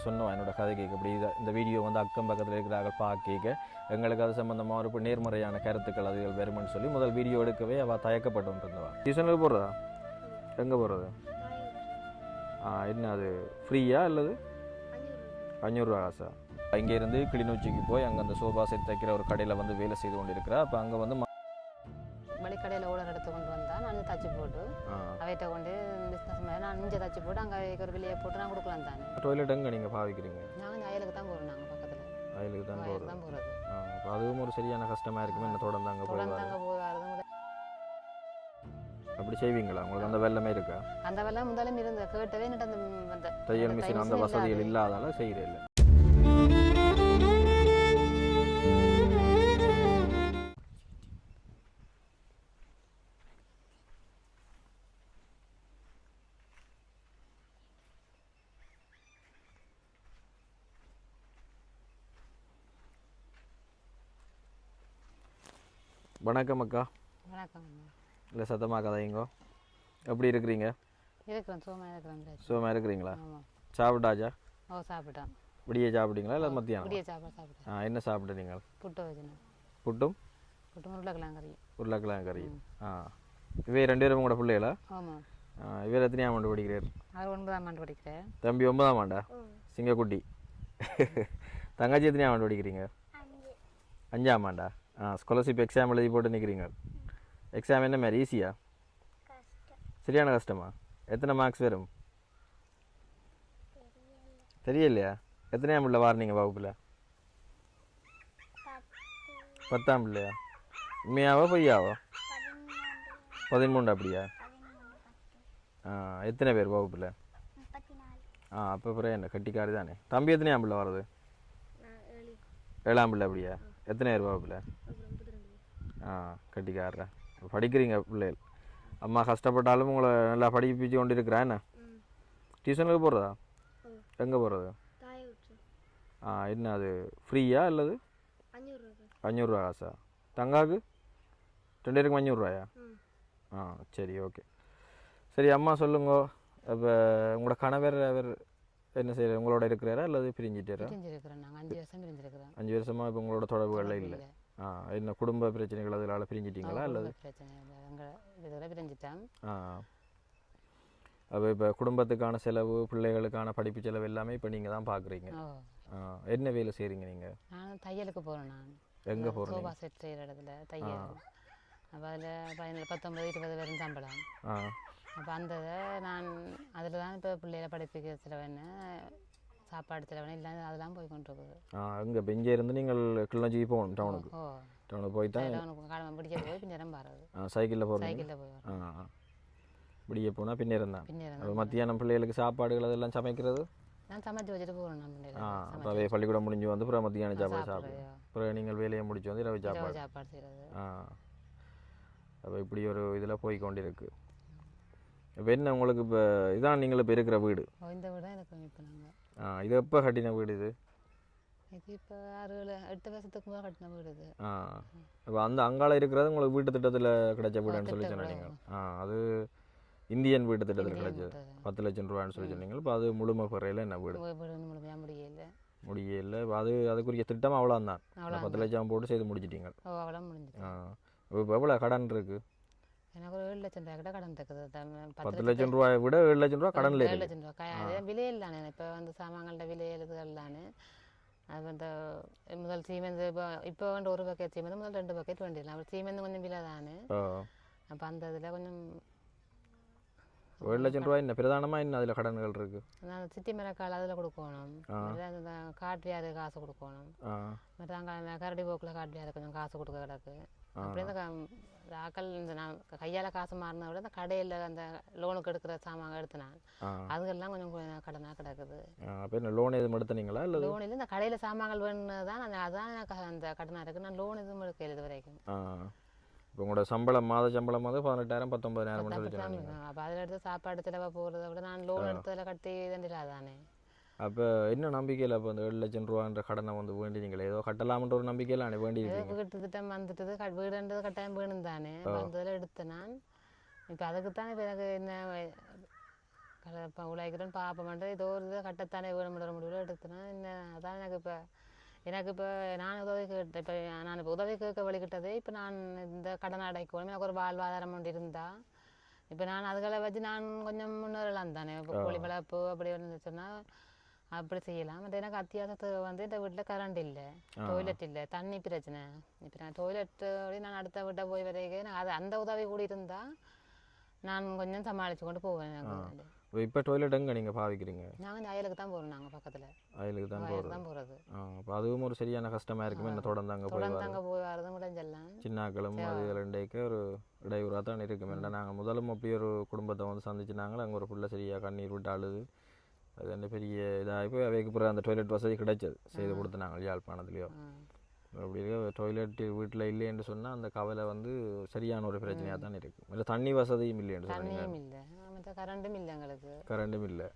சொன்னோம் என்னோட கதை கேட்க இப்படி இந்த வீடியோ வந்து அக்கம் பக்கத்தில் இருக்கிறார்கள் பார்க்க எங்களுக்கு அது சம்மந்தமாக ஒரு நேர்மறையான கருத்துக்கள் அதுகள் வருமென்னு சொல்லி முதல் வீடியோ எடுக்கவே அவள் தயக்கப்பட்டு இருந்தவா. டியூஷனுக்கு போகிறதா? எங்கே போகிறது? என்ன அது ஃப்ரீயா அல்லது 500 ரூபா காசா? இங்கேருந்து கிளிநொச்சிக்கு போய் அங்கே அந்த சோபா செட் தைக்கிற ஒரு கடையில் வந்து வேலை செய்து கொண்டு இருக்கிறா. அப்போ அங்கே வந்து மளிக்கடையில் ஓடர் எடுத்து கொண்டு வந்தால் நான் தச்சு போட்டு அவைகிட்ட கொண்டு பிஸ்னஸ் மாதிரி நான் இங்கே தச்சு போட்டு அங்கே ஒரு வெளியே போட்டு நான் கொடுக்கலாம் தானே. டொய்லெட் எங்கே நீங்கள் பாவிக்கிறீங்க? நாங்கள் அயலுக்கு தான் போகிறோம். நாங்கள் பக்கத்தில் அயலுக்கு தான் போகிறது. இப்போ அதுவும் ஒரு சரியான கஷ்டமாக இருக்குமே. என்ன தொடர்ந்து அங்கே போய் வரதும் அப்படி செய்வீங்களா? உங்களுக்கு அந்த வெள்ளமே இருக்கா? அந்த வெள்ளம் முதலும் இருந்த கேட்டவே அந்த தையல் மிஷின் அந்த வசதிகள் இல்லாதால செய்கிறேன். வணக்கம் அக்கா. வணக்கம். இல்லை சத்தமாக கதைங்கோ. எப்படி இருக்கிறீங்க? இருக்கிறேன், சுகமாக இருக்கிறேன். சுகமாக இருக்கிறீங்களா? சாப்பிட்டாச்சா? ஓ சாப்பிட்டேன். விடிய சாப்பிட்டீங்களா இல்லை மத்தியானம்? விடிய சாப்பிட்டேன். என்ன சாப்பிட்டு நீங்கள்? புட்டு வச்சுனேன். புட்டும் உருளைக்கிழங்கு கறி. இவே 2 பேரும் உங்களோட பிள்ளைகளா? ஆமாம். இவர் எத்தனையாம் ஆண்டு படிக்கிறார்? அவர் 9ஆம் ஆண்டு படிக்கிறேன். தம்பி 9ஆம் ஆண்டா? சிங்கக்குட்டி. தங்கச்சி எத்தனையாம் ஆண்டு படிக்கிறீங்க? 5ஆம் ஆண்டா? ஸ்காலர்ஷிப் எக்ஸாம் எழுதி போட்டு நிற்கிறீங்க. எக்ஸாம் என்ன மாதிரி ஈஸியா சரியான கஷ்டமா? எத்தனை மார்க்ஸ் வரும் தெரியலையா? எத்தனையாம் பிள்ளை வாரினீங்க வகுப்பில்? 10ஆம் பிள்ளையா? உண்மையாவோ பொய்யாவோ? 13 அப்படியா? எத்தனை பேர் வகுப்பில்? அப்போ பிறகு என்ன கட்டிக்காரி தானே. தம்பி எத்தனையாம் பிள்ளை வர்றது? 7ஆம் பிள்ளை அப்படியா? எத்தனை பேர் வகுப்பில்? கட்டிக்காரா? படிக்கிறீங்க பிள்ளைகள். அம்மா கஷ்டப்பட்டாலும் உங்களை நல்லா படிப்பிச்சு கொண்டு இருக்கிறா. என்ன டியூஷனுக்கு போகிறதா? எங்கே போகிறது? என்ன அது ஃப்ரீயா அல்லது 500 ரூபா காசா? தங்காக்கு 2 பேருக்கும் 500 ரூபாயா? சரி, ஓகே. சரி அம்மா சொல்லுங்க. இப்போ உங்களோட கணவர் அவர் என்ன செய்யற? உங்களோட இருக்கிறாரா அல்லது பிரிஞ்சிட்டாரா? 5 வருஷமா இப்போ உங்களோட தொடர்புகள் இல்லை. என்ன குடும்ப பிரச்சனைகள் அதனால பிரிஞ்சிட்டீங்களா அல்லது? அப்போ இப்போ குடும்பத்துக்கான செலவு, பிள்ளைகளுக்கான படிப்பு செலவு எல்லாமே இப்போ நீங்கள் தான் பார்க்குறீங்க. என்ன வேலை செய்கிறீங்க நீங்கள்? நான் தையலுக்கு போகிறேன். நான் எங்கே போகிறேன்? சோபா செட் செய்கிற இடத்துல தையல். அப்போ அதில் 19-20 வரும் சம்பளம். அப்போ அந்த நான் அதில் தான் இப்போ பிள்ளைகளை படிப்பிக்கிற செலவுன்னு சாப்பாடு செலவுன்னு இல்லை அதெல்லாம் போய் கொண்டு இருக்குது. அங்கே பெஞ்சே இருந்து நீங்கள் கிளிநொச்சிக்கு போகணும் டவுனுக்கு. டவுனுக்கு போய் தான் கடமை பிடிக்க போய் பின்னேரம் பாருது. சைக்கிளில் போகிறோம். சைக்கிளில் போய் பிடிக்க போனால் பின்னேரம் தான். மத்தியானம் பிள்ளைகளுக்கு சாப்பாடுகள் அதெல்லாம் சமைக்கிறது நான் சமைச்சு வச்சுட்டு போகிறேன். அப்போ பள்ளிக்கூடம் முடிஞ்சு வந்து அப்புறம் மத்தியானம் சாப்பாடு சாப்பிடுவோம். அப்புறம் நீங்கள் வேலையை முடிச்சு வந்து இரவு சாப்பாடு செய்கிறது. அப்போ இப்படி ஒரு இதில் போய் கொண்டிருக்கு. இப்போ என்ன உங்களுக்கு இப்போ இதான் நீங்கள் இப்போ இருக்கிற வீடு? இந்த வீடு தான் எனக்கு இப்போ நாங்கள் இது எப்போ கட்டின வீடு? இது இப்போ 6-8 வருஷத்துக்கு முதல் கட்டின வீடு இது. இப்போ அந்த அங்கால இருக்கிறது உங்களுக்கு வீட்டு திட்டத்தில் கிடைச்ச வீடுன்னு சொல்லி சொன்னீங்க. அது இந்தியன் வீட்டு திட்டத்தில் கிடைச்சது 10 லட்சம் ரூபான்னு சொல்லி சொன்னீங்க. இப்போ அது முழுமை பெறையில் என்ன வீடு? முடியல. அதுக்குரிய திட்டம் அவ்வளோ தான். 10 லட்சம் போட்டு செய்து முடிச்சிட்டீங்க. இப்போ எவ்வளோ கடன் இருக்கு? எனக்கு ஒரு 7 லட்சம் ரூபாய் கிட்ட கடன் இருக்குது. 10 லட்சம் ரூபாயை விட 7 லட்சம் ரூபா கடனில் 7 லட்சம் ரூபாய் விலையில் தானே. இப்போ வந்து சாமான்களோட விலையில்கள் தானே. அது வந்து முதல் சீமெந்து இப்போ வந்து 1 பக்கெட் சீமெந்து முதல் 2 பக்கெட் வேண்டிடலாம். அப்போ சீமெந்து கொஞ்சம் விலை தானே. அப்போ அந்த இதில் கொஞ்சம் 7 லட்சம் ரூபாய் என்ன பிரதானமாக என்ன அதில் கடன்கள் இருக்குது? நான் சிட்டி மிளகால் அதில் கொடுக்கணும். காட்டியாரு காசு கொடுக்கணும். மற்ற அங்கே கரடி போக்கில் காட்டியாரு கொஞ்சம் காசு கொடுக்க கிடக்கு. அப்படி இந்த ஆக்கள் இந்த நான் கையால் காசு மாறினா விட இந்த கடையில் அந்த லோனுக்கு எடுக்கிற சாமான் எடுத்தினான் அதுக்கெல்லாம் கொஞ்சம் கடனாக கிடக்குது. லோன் எதுவும் எடுத்தனீங்களா? இல்லை லோன் இல்லை, இந்த கடையில் சாமான்கள் வேணுன்னு தான் அதுதான் அந்த கடனாக இருக்குது. நான் லோன் எதுவும் எடுக்கல இது வரைக்கும். இப்போ உங்களோட சம்பளம் மாத சம்பளம் வந்து 18,000 19,000. அப்போ அதில் எடுத்து சாப்பாடு செலவாக போகிறத விட நான் லோன் எடுத்ததில் கட்டி இதண்டிலா தானே. அப்போ என்ன நம்பிக்கையில் அப்போ அந்த 7 லட்சம் ரூபான்ற கடனை வந்து வேண்டினீங்களே? ஏதோ கட்டலாம்ன்ற ஒரு நம்பிக்கையில் நான் வேண்டியிருக்கேன். வீட்டு திட்டம் வந்துட்டது, வீடுன்றது கட்டாயம் வேணும் தானே. வந்ததில் எடுத்தேன் நான். இப்போ அதுக்கு தான் இப்போ எனக்கு என்ன இப்போ உழைக்கிறேன்னு பார்ப்போம்ட்டு ஏதோ ஒரு இதை கட்டத்தானே வேணும்ன்ற முடிவில் எடுத்துனேன். என்ன அதான் எனக்கு இப்போ நான் உதவி கேட்டேன். இப்போ நான் இப்போ உதவி கேட்க வழிகிட்டதே இப்போ நான் இந்த கடன் அடைக்கணும், எனக்கு ஒரு வாழ்வாதாரம் ஒன்று இருந்தால் இப்போ நான் அதுகளை வச்சு நான் கொஞ்சம் முன்னேறலாம் தானே. இப்போ கோழி வளர்ப்பு அப்படி இருந்துச்சுன்னா அப்படி செய்யலாம். பட் எனக்கு அத்தியாவசியத்துக்கு வந்து இந்த வீட்டில் கரண்ட் இல்லை, டாய்லெட் இல்லை, தண்ணி பிரச்சனை. இப்போ நான் டாய்லெட் நான் அடுத்த வீட்டை போய் வரைக்கும் அது அந்த உதவி கூட இருந்தால் நான் கொஞ்சம் சமாளித்து கொண்டு போவேன். எனக்கு இப்போ டாய்லெட் எங்கே நீங்கள் பாவிக்கிறீங்க? நாங்கள் அயலுக்கு தான் போகிறோம், நாங்கள் பக்கத்தில் அயலுக்கு தான் போகிறது. அப்போ அதுவும் ஒரு சரியான கஷ்டமாக இருக்குமே, என்ன தொடர்ந்து அங்கே போய் வரதும் முடிஞ்செல்லாம் சின்னாக்களும் அது ரெண்டேக்கு ஒரு இடையூறாக தான் இருக்கும். ஏன்னா நாங்கள் முதலும் அப்படி ஒரு குடும்பத்தை வந்து சந்திச்சுனாங்களே, அங்கே ஒரு பிள்ளை சரியாக கண்ணீர் விட்டு அழுது அது என்ன பெரிய இதாக போய் அவைக்கு பிறகு அந்த டாய்லெட் வசதி கிடைச்சது, செய்து கொடுத்து நாங்கள் யாழ்ப்பாணத்துலேயோ. அப்படி இருக்க டாய்லெட் வீட்டில் இல்லைன்னு சொன்னால் அந்த கவலை வந்து சரியான ஒரு பிரச்சனையாக தான் இருக்குது. இல்லை தண்ணி வசதியும் இல்லைன்னு சொன்னீங்க. கரண்டும் இல்லை எங்களுக்கு. கரண்டும் இல்லை.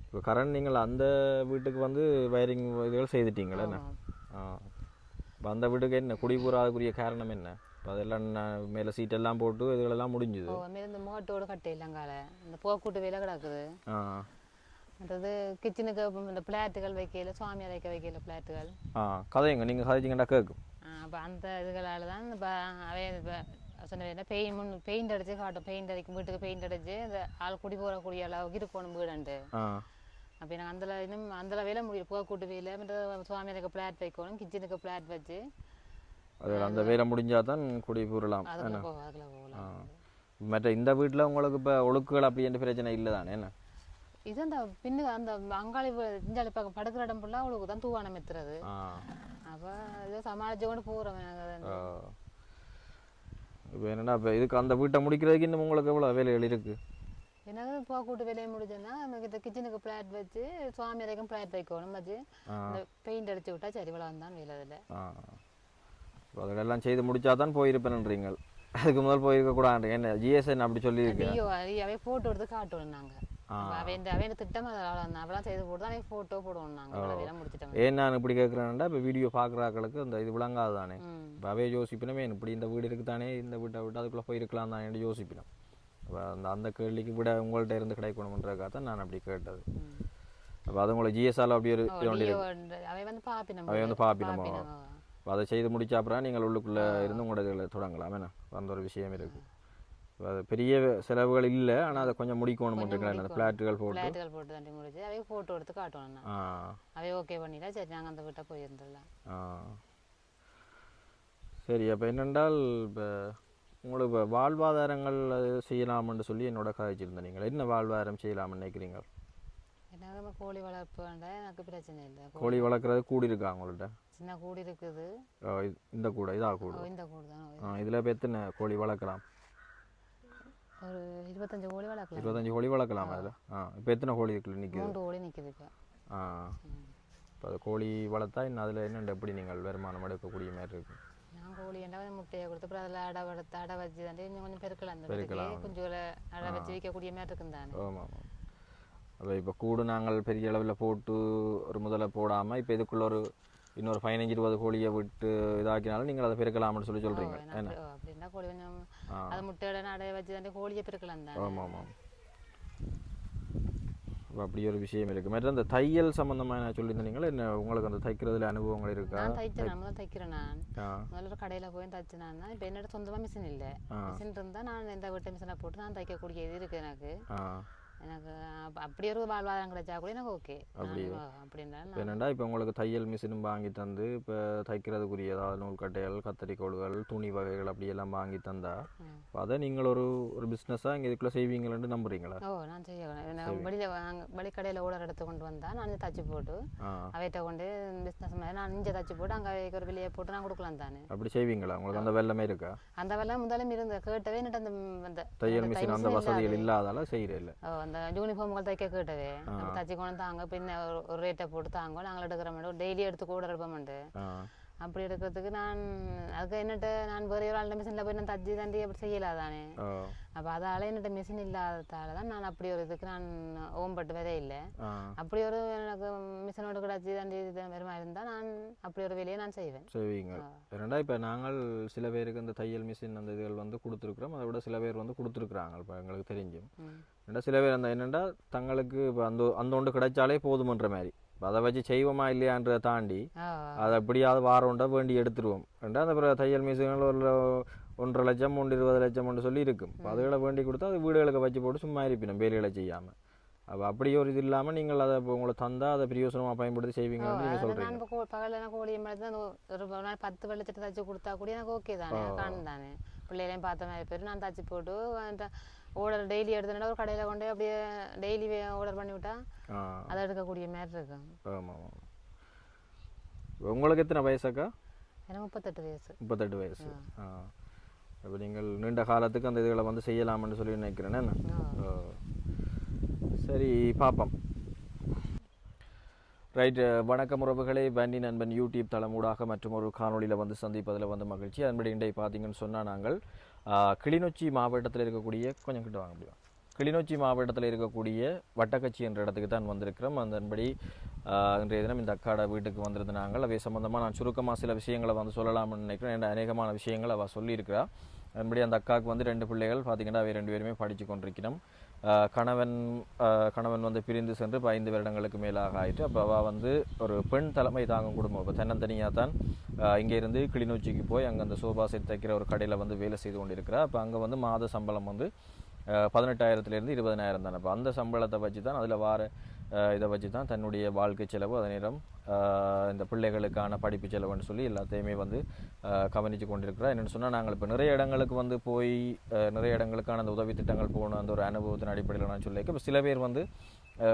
இப்போ கரண்ட் நீங்கள் அந்த வீட்டுக்கு வந்து வயரிங் இதுகள் செய்துட்டீங்களே என்ன? இப்போ அந்த வீட்டுக்கு என்ன குடிபூராதுக்குரிய காரணம் என்ன? இப்போ அதெல்லாம் மேலே சீட்டெல்லாம் போட்டு இதுகளெல்லாம் முடிஞ்சுது. இந்த மோட்டோடு கட்டை இல்லைங்கால இந்த போக்கூட்டு வேலை கிடக்குது. மற்றது கிச்சனுக்கு இந்த பிளாட்டுகள் வைக்கல, சுவாமி அரைக்க வைக்கல பிளாட்டுகள். கதைங்க நீங்கள் கதைச்சிங்கண்டா கேட்கும். அப்போ அந்த இதுகளால் தான் இப்போ அவைய சொன்ன பெயிண்ட் அடிச்சு காட்டும். பெயிண்ட் அடிக்கும் வீட்டுக்கு பெயிண்ட் அடிச்சு அந்த ஆள் குடி போகக்கூடிய அளவுக்கு இருக்கணும் வீடுண்டு. அப்போ எனக்கு அந்த வேலை முடியும், போக்கூட்டு வேலை. சுவாமி அரைக்க பிளாட் வைக்கணும், கிச்சனுக்கு பிளாட் வச்சு அதில் அந்த வேலை முடிஞ்சால் தான் குடி பூரலாம். அதில் போகலாம். மற்ற இந்த வீட்டில் உங்களுக்கு இப்போ ஒழுக்குகள் அப்படி என்ற பிரச்சனை இல்லை தானே? என்ன இது அந்த பின்னு அந்த அங்காளி இஞ்சாலி பக்கம் படுக்கிற இடம் ஃபுல்லாக அவளுக்கு தான் தூவானம் எத்துறது. அப்போ இதை சமாளிச்சு கொண்டு போகிறோம். இப்போ என்னென்னா இப்போ இதுக்கு அந்த வீட்டை முடிக்கிறதுக்கு இன்னும் உங்களுக்கு எவ்வளோ வேலைகள் இருக்குது? எனக்கு போக்கூட்டு வேலையை முடிஞ்சோன்னா நமக்கு கிச்சனுக்கு பிளாட் வச்சு சுவாமி வரைக்கும் பிளாட் வைக்கணும் வச்சு இந்த பெயிண்ட் அடிச்சு விட்டா சரி வளம் தான் வேலை அதில். அதெல்லாம் செய்து முடிச்சா தான் போயிருப்பேன்றீங்க. அதுக்கு முதல் போயிருக்கக்கூடாது. என்ன ஜிஎஸ்என் அப்படி சொல்லியிருக்கு. அவை ஃபோட்டோ எடுத்து காட்டணும். நாங்கள் அவைய திட்டம் அவெல்லாம் செய்து போட்டு தான் ஃபோட்டோ போடுவோம். நாங்கள் வேலை முடிச்சிட்டோம். ஏன் நான் இப்படி கேட்குறேன்னா இப்போ வீடியோ பார்க்குறாக்களுக்கு அந்த இது விளங்காது தானே. இப்போ அவைய யோசிப்பினமே இப்படி இந்த வீடு இருக்குது தானே, இந்த வீட்டை விட்டு அதுக்குள்ளே போயிருக்கலாம் தானே யோசிப்பினோம். அப்போ அந்த கேள்விக்கு விட உங்கள்கிட்ட இருந்து கிடைக்கணுன்றதுக்காக தான் நான் அப்படி கேட்டது. அப்போ அது உங்களை ஜிஎஸ்ஆல் அப்படி ஒரு அவை வந்து பாப்பினமோ அதை செய்து முடிச்சா அப்புறம் நீங்கள் உள்ளுக்குள்ளே இருந்து உங்களோட தொடங்கலாம். என்ன அந்த ஒரு விஷயம் இருக்குது. அது பெரிய செலவுகள் இல்லை, ஆனால் அதை கொஞ்சம் முடிக்கணும் பண்ணுறீங்களா? ஃப்ளாட்டுகள் போட்டு தண்டி முடிச்சு அவை ஃபோட்டோ எடுத்து காட்டணும். அவை ஓகே பண்ணிட்டா சரி நாங்கள் அந்த வீட்டை போயிருந்துடலாம். சரி, அப்போ என்னென்றால் இப்போ உங்களுக்கு இப்போ வாழ்வாதாரங்கள் செய்யலாம்னு சொல்லி என்னோட காய்ச்சிருந்தேன். நீங்கள் என்ன வாழ்வாதாரம் செய்யலாம்னு நினைக்கிறீங்க? எனக்கு கோழி வளர்ப்பு வேண்டாம், எனக்கு பிரச்சனை இல்லை. கோழி வளர்க்குறது கூடி இருக்கா உங்கள்கிட்ட? சின்ன கூடி இருக்குது. இந்த கூடை இதா கூடு? இந்த கூடு தான். இதில் இப்போ எத்தனை கோழி வளர்க்கலாம்? ஒரு 25 கோழி வளர்க்கலாம். 25 கோழி வளர்க்கலாம் அதில். இப்போ எத்தனை கோழி இருக்குது? நிற்கிது 3 கோழி நிற்கிது இப்போ. இப்போ அது கோழி வளர்த்தா இன்னும் அதில் என்ன எப்படி நீங்கள் வருமானம் எடுக்கக்கூடிய மாதிரி இருக்குது? நான் கோழி என்ன முட்டையை கொடுத்து அப்புறம் அதில் அடை வச்சு தாண்டி இன்னும் கொஞ்சம் பெருக்கலாம். கொஞ்சம் அடை வச்சு விற்கக்கூடிய மாதிரி இருக்கும் தானே. ஆமாம். அப்போ இப்போ கூடு நாங்கள் பெரிய அளவில் போட்டு ஒரு முதல்ல போடாமல் இப்போ இதுக்குள்ள ஒரு இன்னொரு 15-20 கோழியை விட்டு இதாக்கினாலும் நீங்கள் அதை பெருக்கலாம்னு சொல்லி சொல்கிறீங்க. என்ன அப்படின்னா கோழி கொஞ்சம் அதை முட்டையோட அடைய வச்சு தாண்டி கோழியை பெருக்கலாம் தான். ஆமாம் ஆமாம். அப்படி ஒரு விஷயம் இருக்குது. மற்ற அந்த தையல் சம்மந்தமாக என்ன சொல்லியிருந்தீங்களா? என்ன உங்களுக்கு அந்த தைக்கிறதுல அனுபவங்கள் இருக்கா? நான் தைச்சேன், நம்ம தான் தைக்கிறேன். நான் முதல்ல கடையில் போய் தைச்சேன். தான் இப்போ என்னோட சொந்தமாக மிஷின் இல்லை. மிஷின் இருந்தால் நான் எந்த வீட்டு மிஷினை போட்டு நான் தைக்கக்கூடிய இது இருக்குது எனக்கு. எனக்கு அப்படி ஒரு வாழ்வாதாரம் கிடைச்சா கூட எனக்கு ஓகே. அப்படின்னா என்னென்னா இப்போ உங்களுக்கு தையல் மிஷினும் வாங்கி தந்து இப்போ தைக்கிறதுக்குரிய ஏதாவது நூல் கட்டைகள், கத்தரிக்கோள்கள், துணி வகைகள் அப்படியெல்லாம் வாங்கி தந்தா அதை நீங்கள் ஒரு பிஸ்னஸாக இங்கே இதுக்குள்ளே செய்வீங்களான்னு நம்புறீங்களா? நான் செய்வேன். வெளிக்கடையில் ஓடர் எடுத்து கொண்டு வந்தால் நான் தச்சு போட்டு அவைகிட்ட கொண்டு பிஸ்னஸ் மாதிரி நான் இங்கே தச்சு போட்டு அங்கே ஒரு வெளியே போட்டு நான் கொடுக்கலாம் தானே. அப்படி செய்வீங்களா? உங்களுக்கு அந்த வெள்ளமே இருக்கா? அந்த வெள்ளம் முதலும் இருந்து கேட்டவே அந்த தையல் மிஷின் அந்த வசதிகள் இல்லாதால செய்கிறேன். அந்த யூனிஃபார்ம்கள் தைக்க கேட்டவே தச்சு கொண்டு தாங்க பின்ன ஒரு ரேட்டை போட்டு தாங்க நாங்கள் எடுக்கிற மாட்டோம். டெய்லி எடுத்து கூட எடுப்போம்ட்டு அப்படி எடுக்கிறதுக்கு நான் அதுக்கு என்னட்ட நான் வேறு ஒரு ஆள் மிஷினில் போய் நான் தச்சு தண்டி அப்படி செய்யலாதானே. அப்போ அதால் என்னட்ட மிஷின் இல்லாததால தான் நான் அப்படி ஒரு இதுக்கு நான் ஓம்பட்டு வேலை இல்லை. அப்படி ஒரு எனக்கு மிஷினோட கிடச்சி தண்டி வருமா இருந்தால் நான் அப்படி ஒரு வேலையை நான் செய்வீங்க. ரெண்டா இப்போ நாங்கள் சில பேருக்கு இந்த தையல் மிஷின் அந்த இதுகள் வந்து கொடுத்துருக்குறோம். அதை விட சில பேர் வந்து கொடுத்துருக்குறாங்க. இப்போ எங்களுக்கு தெரிஞ்சும் ரெண்டா சில பேர் அந்த என்னென்னா தங்களுக்கு இப்போ அந்த ஒன்று கிடைச்சாலே போதுமன்ற மாதிரி அதை வச்சு செய்வோமா இல்லையான்றதை தாண்டி அதை எப்படியாவது வாரம்ண்டா வேண்டி எடுத்துருவோம். ரெண்டா அந்த தையல் மிஷின்கள் ஒரு 1.5 லட்சம் 20 லட்சம் சொல்லி இருக்கும். அதுகளை வேண்டி கொடுத்தா அது வீடுகளுக்கு வச்சு போட்டு சும்மா இருப்பினோம் வேலைகளை செய்யாமல். அப்போ அப்படி ஒரு இது இல்லாமல் நீங்கள் அதை இப்போ உங்களை தந்தால் அதை பிரியோசனமாக பயன்படுத்தி செய்வீங்கன்னு நீங்கள் சொல்கிறீங்க. பகலில் கோழி மாதிரி ஒரு 10 வெள்ளச்சட்டை தச்சு கொடுத்தா கூட எனக்கு ஓகே தானே, காணும் தானே. பிள்ளைகளையும் பார்த்த மாதிரி பேர் நான் தச்சு போட்டு ஆர்டர் டெய்லி எடுத்துனா ஒரு கடையில் கொண்டு அப்படியே டெய்லி ஆர்டர் பண்ணி விட்டா அதை எடுக்கக்கூடிய மாதிரி இருக்கும். ஆமாம். உங்களுக்கு எத்தனை வயசாக்கா? எனக்கு 38 வயசு. 38 வயசு. இப்போ நீங்கள் நீண்ட காலத்துக்கு அந்த இதுகளை வந்து செய்யலாம்னு சொல்லி நினைக்கிறேன். என்ன சரி பார்ப்போம். ரைட். வணக்கம் உறவுகளே. வண்டி நண்பன் யூடியூப் தளமூடாக மற்றும் ஒரு காணொலியில் வந்து சந்திப்பதில் வந்து மகிழ்ச்சி. அதன்படி இன்றை பார்த்தீங்கன்னு சொன்னால் நாங்கள் கிளிநொச்சி மாவட்டத்தில் இருக்கக்கூடிய கொஞ்சம் கிட்ட வாங்க முடியும் கிளிநொச்சி மாவட்டத்தில் இருக்கக்கூடிய வட்டக்கச்சி என்ற இடத்துக்கு தான் வந்திருக்கிறோம். அதன்படி இன்றைய தினம் இந்த அக்காட வீட்டுக்கு வந்திருந்த நாங்கள் அவை சம்பந்தமாக நான் சுருக்கமாக சில விஷயங்களை வந்து சொல்லலாம்னு நினைக்கிறேன். என்ற அநேகமான விஷயங்கள் அவள் சொல்லியிருக்கிறா. அதன்படி அந்த அக்காவுக்கு வந்து 2 பிள்ளைகள் பார்த்தீங்கன்னா அவை 2 பேருமே படித்து கொண்டிருக்கிறோம். கணவன் வந்து பிரிந்து சென்று 5 வருடங்களுக்கு மேலாக ஆயிட்டு. அப்போ அவள் வந்து ஒரு பெண் தலைமை தாங்கும் குடும்பம். இப்போ தன்னந்தனியாக தான் இங்கேருந்து கிளிநொச்சிக்கு போய் அங்கே அந்த சோபா செட் தைக்கிற ஒரு கடையில் வந்து வேலை செய்து கொண்டிருக்கிறா. அப்போ அங்கே வந்து மாத சம்பளம் வந்து 18,000 to 20,000 தானே. அப்போ அந்த சம்பளத்தை வச்சு தான் அதில் இதை வச்சு தான் தன்னுடைய வாழ்க்கை செலவு அதே நேரம் இந்த பிள்ளைகளுக்கான படிப்பு செலவுன்னு சொல்லி எல்லாத்தையுமே வந்து கவனித்து கொண்டிருக்கிறோம். என்னென்னு சொன்னால் நாங்கள் இப்போ நிறைய இடங்களுக்கு வந்து போய் நிறைய இடங்களுக்கான அந்த உதவி திட்டங்கள் போகணும் அந்த ஒரு அனுபவத்தின் அடிப்படையில் நான் சொல்லியிருக்கேன். இப்போ சில பேர் வந்து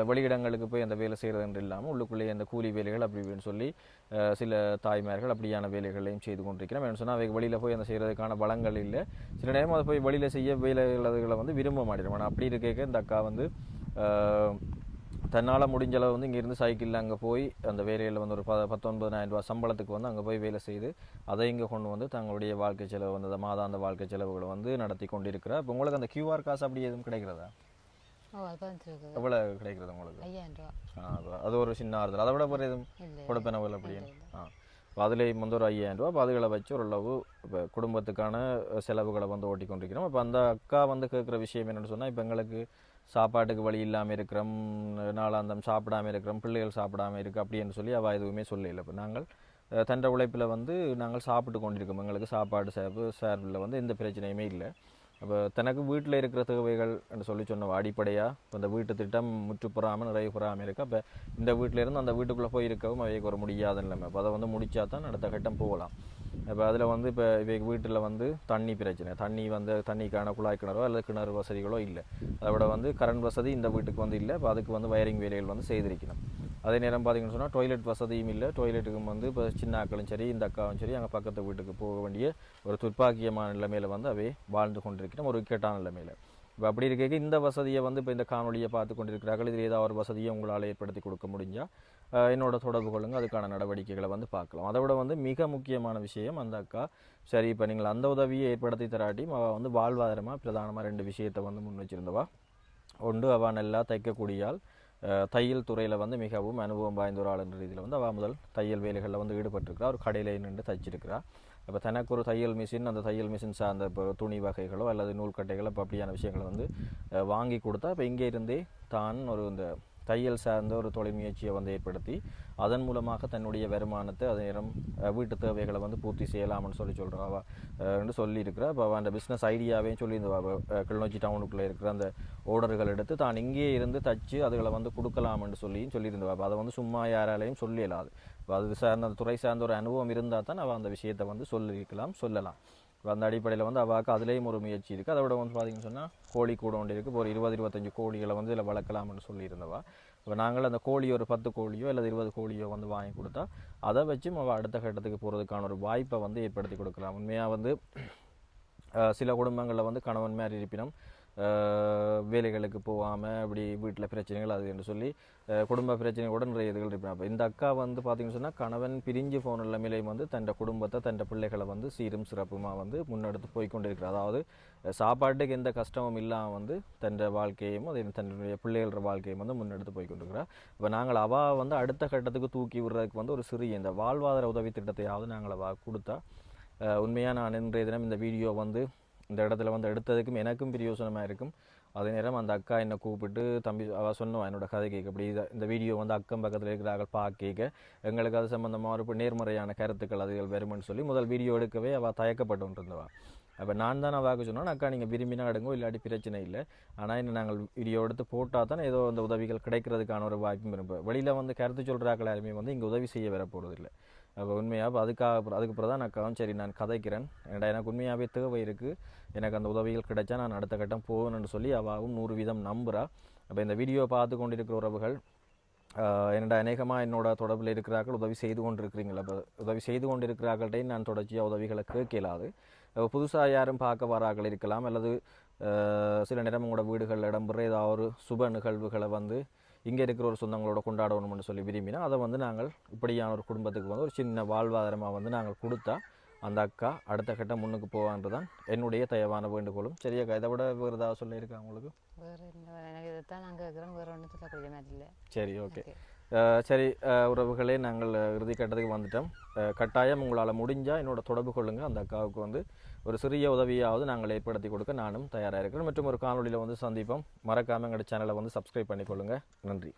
வெளியிடங்களுக்கு போய் அந்த வேலை செய்கிறதுன்று இல்லாமல் உள்ளுக்குள்ளேயே அந்த கூலி வேலைகள் அப்படி இப்படின்னு சொல்லி சில தாய்மார்கள் அப்படியான வேலைகளையும் செய்து கொண்டிருக்கிறோம். என்னென்னு சொன்னால் அவை வெளியில் போய் அந்த செய்கிறதுக்கான வளங்கள் இல்லை. சில நேரம் அதை போய் வெளியில் செய்ய வேலைகளை வந்து விரும்ப மாட்டேன். ஆனால் அப்படி இருக்க இந்த அக்கா வந்து தன்னால் முடிஞ்ச அளவு வந்து இங்கேருந்து சைக்கிளில் அங்கே போய் அந்த வேலையில் வந்து ஒரு 19,000 ரூபா சம்பளத்துக்கு வந்து அங்கே போய் வேலை செய்து அதை இங்கே கொண்டு வந்து தங்களுடைய வாழ்க்கை செலவு வந்து மாதாந்த வாழ்க்கை செலவுகளை வந்து நடத்தி கொண்டிருக்கிறா. இப்போ உங்களுக்கு அந்த கியூஆர் காசு அப்படி எதுவும் கிடைக்கிறதா? எவ்வளோ கிடைக்கிறது உங்களுக்கு? 5,000 ரூபா. அது ஒரு சின்ன ஆறுதல். அதை விட ஒரு எதுவும் கொடுப்பேன் அப்படின்னு இப்போ அதுலேயும் வந்து ஒரு 5,000 ரூபா. இப்போ அதுகளை வச்சு ஓரளவு இப்போ குடும்பத்துக்கான செலவுகளை வந்து ஓட்டி கொண்டிருக்கிறோம். இப்போ அந்த அக்கா வந்து கேட்குற விஷயம் என்னென்னு சொன்னால் இப்போ எங்களுக்கு சாப்பாட்டுக்கு வழி இல்லாமல் இருக்கிறோம், நாளாந்தம் சாப்பிடாமல் இருக்கிறோம், பிள்ளைகள் சாப்பிடாமல் இருக்குது அப்படின்னு சொல்லி அவள் எதுவுமே சொல்லலை. இப்போ நாங்கள் தண்ட உழைப்பில் வந்து நாங்கள் சாப்பிட்டு கொண்டிருக்கோம். எங்களுக்கு சாப்பாடு சேர்வில் வந்து எந்த பிரச்சனையுமே இல்லை. அப்போ தனக்கு வீட்டில் இருக்கிற தேவைகள் என்று சொல்லி சொன்ன அடிப்படையாக இப்போ இந்த வீட்டு திட்டம் முற்றுப்புறாமல் நிறைய புறாமல் இருக்குது. அப்போ இந்த வீட்டிலேருந்து அந்த வீட்டுக்குள்ளே போய் இருக்கவும் அவைக்கு ஒரு முடியாத நிலைமை. அப்போ அதை வந்து முடித்தா தான் அடுத்த கட்டம் போகலாம். இப்போ அதில் வந்து இப்போ இவைக்கு வீட்டில் வந்து தண்ணி பிரச்சனை, தண்ணிக்கான குழாய் கிணறோ அல்லது கிணறு வசதிகளோ இல்லை. அதை விட வந்து கரண்ட் வசதி இந்த வீட்டுக்கு வந்து இல்லை. இப்போ அதுக்கு வந்து வயரிங் வேலைகள் வந்து செய்திருக்கணும். அதே நேரம் பார்த்திங்கன்னு சொன்னால் டாய்லெட் வசதியும் இல்லை. டாய்லெட்டுக்கும் வந்து இப்போ சின்ன அக்களும் சரி இந்த அக்காவும் சரி அங்கே பக்கத்து வீட்டுக்கு போக வேண்டிய ஒரு துர்ப்பாக்கியமான நிலைமையில் வந்து அவை வாழ்ந்து கொண்டிருக்கிறோம், ஒரு இக்கட்டான நிலைமையில். இப்போ அப்படி இருக்க இந்த வசதியை வந்து இப்போ இந்த காணொலியை பார்த்து கொண்டிருக்கிறார்கள். இதில் ஏதாவது ஒரு வசதியை உங்களால் ஏற்படுத்தி கொடுக்க முடிஞ்சால் என்னோட தொடர்பு கொள்ளுங்க, அதுக்கான நடவடிக்கைகளை வந்து பார்க்கலாம். அதை விட வந்து மிக முக்கியமான விஷயம் அந்த அக்கா சரி இப்போ நீங்கள் அந்த உதவியை ஏற்படுத்தி தராட்டியும் அவள் வந்து வாழ்வாதாரமாக பிரதானமாக 2 விஷயத்தை வந்து முன் வச்சுருந்தவா. ஒன்று அவள் நல்லா தைக்கக்கூடியால் தையல் துறையில் வந்து மிகவும் அனுபவம் வாய்ந்த ஒரு ஆள் என்ற ரீதியில் வந்து அவள் முதல் தையல் வேலைகளில் வந்து ஈடுபட்டிருக்கிறா. ஒரு கடையில் நின்று தைச்சிருக்கிறா. இப்போ தனக்கு ஒரு தையல் மிஷின், அந்த தையல் மிஷின் சார்ந்த இப்போ துணி வகைகளோ அல்லது நூல்கட்டைகளோ இப்போ அப்படியான விஷயங்களை வந்து வாங்கி கொடுத்தா இப்போ இங்கே இருந்தே தான் ஒரு இந்த தையல் சார்ந்த ஒரு தொழில் முயற்சியை வந்து ஏற்படுத்தி அதன் மூலமாக தன்னுடைய வருமானத்தை அதே நேரம் வீட்டு தேவைகளை வந்து பூர்த்தி செய்யலாம்னு சொல்கிறா என்று சொல்லியிருக்கிறா. இப்போ அந்த பிஸ்னஸ் ஐடியாவையும் சொல்லி இந்த கிளிநொச்சி டவுனுக்குள்ளே இருக்கிற அந்த ஓர்டர்கள் எடுத்து தான் இங்கே இருந்து தச்சு அதுகளை வந்து கொடுக்கலாம்னு சொல்லியிருந்தவா. அதை வந்து சும்மா யாராலையும் சொல்லலாது. இப்போ அது சார்ந்த அந்த துறை சார்ந்த ஒரு அனுபவம் இருந்தால் தான் அவள் அந்த விஷயத்தை வந்து சொல்லலாம். அந்த அடிப்படையில் வந்து அவாவுக்கு அதுலேயும் ஒரு முயற்சி இருக்குது. அதை விட வந்து பார்த்திங்கன்னு சொன்னால் கோழி கூட ஒன்று இருக்குது. இப்போ ஒரு 20-25 கோழிகளை வந்து இதில் வளர்க்கலாம்னு சொல்லியிருந்தவா. இப்போ நாங்கள் அந்த கோழி ஒரு 10 கோழியோ அல்லது 20 கோழியோ வந்து வாங்கி கொடுத்தா அதை வச்சும் அவள் அடுத்த கட்டத்துக்கு போகிறதுக்கான ஒரு வாய்ப்பை வந்து ஏற்படுத்தி கொடுக்கலாம். உண்மையாக வந்து சில குடும்பங்களில் வந்து கணவன் மாதிரி இருப்பினும் வேலைகளுக்கு போகாமல் இப்படி வீட்டில் பிரச்சனைகள் அது என்று சொல்லி குடும்ப பிரச்சனையோட நிறைய இதுகள் இருப்பேன். அப்போ இந்த அக்கா வந்து பார்த்தீங்கன்னு சொன்னால் கணவன் பிரிஞ்சு போன நிலைமையிலையும் வந்து தன் குடும்பத்தை தன் பிள்ளைகளை வந்து சீரும் சிறப்புமாக வந்து முன்னெடுத்து போய்கொண்டிருக்கிறார். அதாவது சாப்பாட்டுக்கு எந்த கஷ்டமும் இல்லாமல் வந்து தன் வாழ்க்கையும் அதே தன்னுடைய பிள்ளைகள வாழ்க்கையும் வந்து முன்னெடுத்து போய்கொண்டிருக்கிறார். இப்போ நாங்கள் அவள் வந்து அடுத்த கட்டத்துக்கு தூக்கி விடுறதுக்கு வந்து ஒரு சிறிய இந்த வாழ்வாதார உதவி திட்டத்தையாவது நாங்கள் அவள் கொடுத்தா உண்மையாக நான் இன்றைய தினம் இந்த வீடியோ வந்து இந்த இடத்துல வந்து எடுத்ததுக்கும் எனக்கும் பிரயோசனமாக இருக்கும். அதே நேரம் அந்த அக்கா என்னை கூப்பிட்டு தம்பி அவள் சொன்னோம் என்னோட கதை கேட்க அப்படி இந்த வீடியோ வந்து அக்கம் பக்கத்தில் இருக்கிறார்கள் பார்க்க எங்களுக்கு அது சம்மந்தமாக ஒரு நேர்மறையான கருத்துக்கள் அதுகள் வருமென்னு சொல்லி முதல் வீடியோ எடுக்கவே அவள் தயக்கப்பட்டு இருந்தவா. அப்போ நான் தான் அவாக்கு சொன்னோம் அக்கா நீங்கள் விரும்பினா எடுங்கோ இல்லாட்டி பிரச்சனை இல்லை, ஆனால் இன்னும் நாங்கள் வீடியோ எடுத்து போட்டால் தான் ஏதோ அந்த உதவிகள் கிடைக்கிறதுக்கான ஒரு வாய்ப்பும் இருக்கும். வெளியில் வந்து கருத்து சொல்கிறாக்கள் யாருமே வந்து இங்கே உதவி செய்ய வர போகிறதில்லை. அப்போ உண்மையாக இப்போ அதுக்கு அப்புறம் தான் நான் சரி நான் கதைக்கிறேன் ஏன்டா எனக்கு உண்மையாகவே தேவை இருக்குது, எனக்கு அந்த உதவிகள் கிடைச்சா நான் அடுத்த கட்டம் போவேன்னு சொல்லி அவாவும் 100% நம்புகிறா. அப்போ இந்த வீடியோ பார்த்து கொண்டிருக்கிற உறவுகள் என்னோட அநேகமாக என்னோட தொடர்பில் இருக்கிறார்கள் உதவி செய்து கொண்டு இருக்கிறீங்களா. அப்போ உதவி செய்து கொண்டு இருக்கிறார்கள்ட்டையும் நான் தொடர்ச்சியாக உதவிகளை கேட்கலாது. புதுசாக யாரும் பார்க்க வரார்கள் இருக்கலாம், அல்லது சில நேரம் உங்களோட வீடுகளில் இடம்பெற ஏதாவது ஒரு சுப நிகழ்வுகளை வந்து இங்கே இருக்கிற ஒரு சொந்தங்களோட கொண்டாடணும்னு சொல்லி விரும்பினா அதை வந்து நாங்கள் இப்படியான ஒரு குடும்பத்துக்கு வந்து ஒரு சின்ன வாழ்வாதாரமாக வந்து நாங்கள் கொடுத்தா அந்த அக்கா அடுத்த கட்டம் முன்னுக்கு போவான்றதான் என்னுடைய தயவான வேண்டுகோளும். சரியாக்கா, இதை விட வேறு ஏதாவது சொல்லியிருக்கா உங்களுக்கு? வேறு எனக்கு இதைத்தான் நாங்கள் இருக்கிறோம், வேறு ஒன்றும் சொல்லக்கூடிய மாதிரி இல்லை. சரி, ஓகே. சரி உறவுகளே, நாங்கள் இறுதி கட்டத்துக்கு வந்துட்டோம். கட்டாயம் உங்களால் முடிஞ்சால் என்னோட தொடர்பு கொள்ளுங்கள். அந்த அக்காவுக்கு வந்து ஒரு சிறிய உதவியாவது நாங்கள் ஏற்படுத்தி கொடுக்க நானும் தயாராக இருக்கிறேன். மற்றும் ஒரு காணொலியில் வந்து சந்திப்போம். மறக்காமல் எங்களோட சேனலை வந்து சப்ஸ்கிரைப் பண்ணிக்கொள்ளுங்கள். நன்றி.